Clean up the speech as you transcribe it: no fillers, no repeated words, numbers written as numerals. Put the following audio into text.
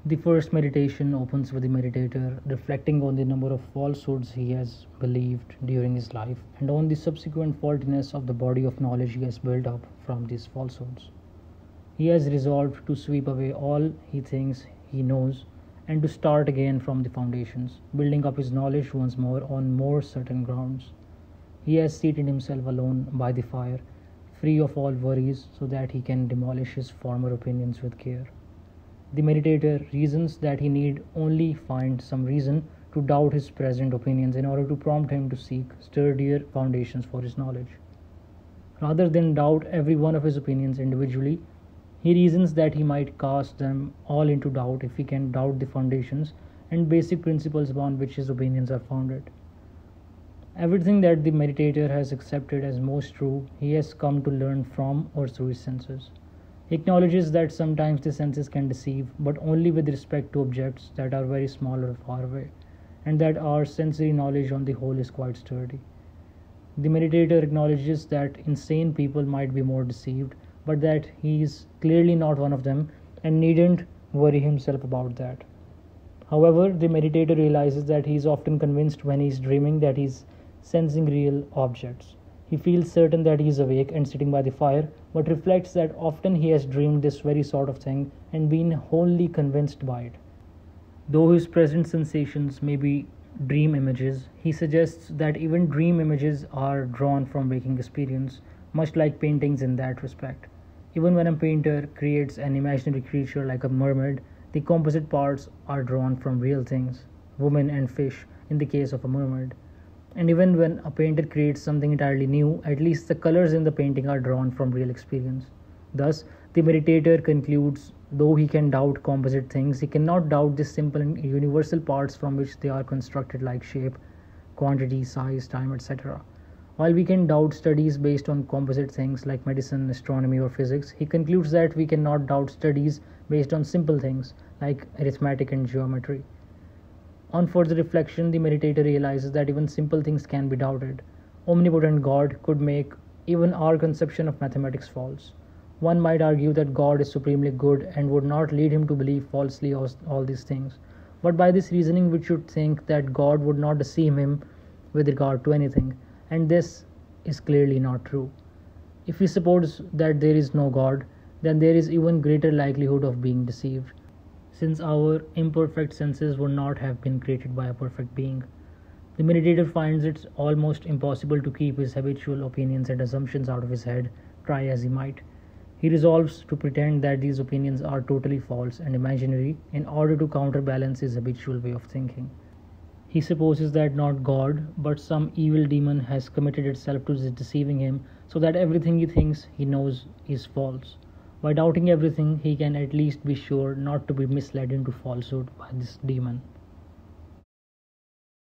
The first meditation opens with the meditator reflecting on the number of falsehoods he has believed during his life and on the subsequent faultiness of the body of knowledge he has built up from these falsehoods. He has resolved to sweep away all he thinks he knows and to start again from the foundations, building up his knowledge once more on more certain grounds. He has seated himself alone by the fire, free of all worries, so that he can demolish his former opinions with care. The meditator reasons that he need only find some reason to doubt his present opinions in order to prompt him to seek sturdier foundations for his knowledge. Rather than doubt every one of his opinions individually, he reasons that he might cast them all into doubt if he can doubt the foundations and basic principles upon which his opinions are founded. Everything that the meditator has accepted as most true, he has come to learn from or through his senses. He acknowledges that sometimes the senses can deceive, but only with respect to objects that are very small or far away, and that our sensory knowledge on the whole is quite sturdy. The meditator acknowledges that insane people might be more deceived, but that he is clearly not one of them and needn't worry himself about that. However, the meditator realizes that he is often convinced when he is dreaming that he is sensing real objects. He feels certain that he is awake and sitting by the fire, but reflects that often he has dreamed this very sort of thing and been wholly convinced by it. Though his present sensations may be dream images, he suggests that even dream images are drawn from waking experience, much like paintings in that respect. Even when a painter creates an imaginary creature like a mermaid, the composite parts are drawn from real things, women and fish in the case of a mermaid. And even when a painter creates something entirely new, at least the colors in the painting are drawn from real experience. Thus, the meditator concludes, though he can doubt composite things, he cannot doubt the simple and universal parts from which they are constructed, like shape, quantity, size, time, etc. While we can doubt studies based on composite things like medicine, astronomy, or physics, he concludes that we cannot doubt studies based on simple things like arithmetic and geometry. On further reflection, the meditator realizes that even simple things can be doubted. Omnipotent God could make even our conception of mathematics false. One might argue that God is supremely good and would not lead him to believe falsely all these things. But by this reasoning, we should think that God would not deceive him with regard to anything, and this is clearly not true. If we suppose that there is no God, then there is even greater likelihood of being deceived, since our imperfect senses would not have been created by a perfect being. The meditator finds it almost impossible to keep his habitual opinions and assumptions out of his head, try as he might. He resolves to pretend that these opinions are totally false and imaginary in order to counterbalance his habitual way of thinking. He supposes that not God, but some evil demon has committed itself to deceiving him, so that everything he thinks he knows is false. By doubting everything, he can at least be sure not to be misled into falsehood by this demon.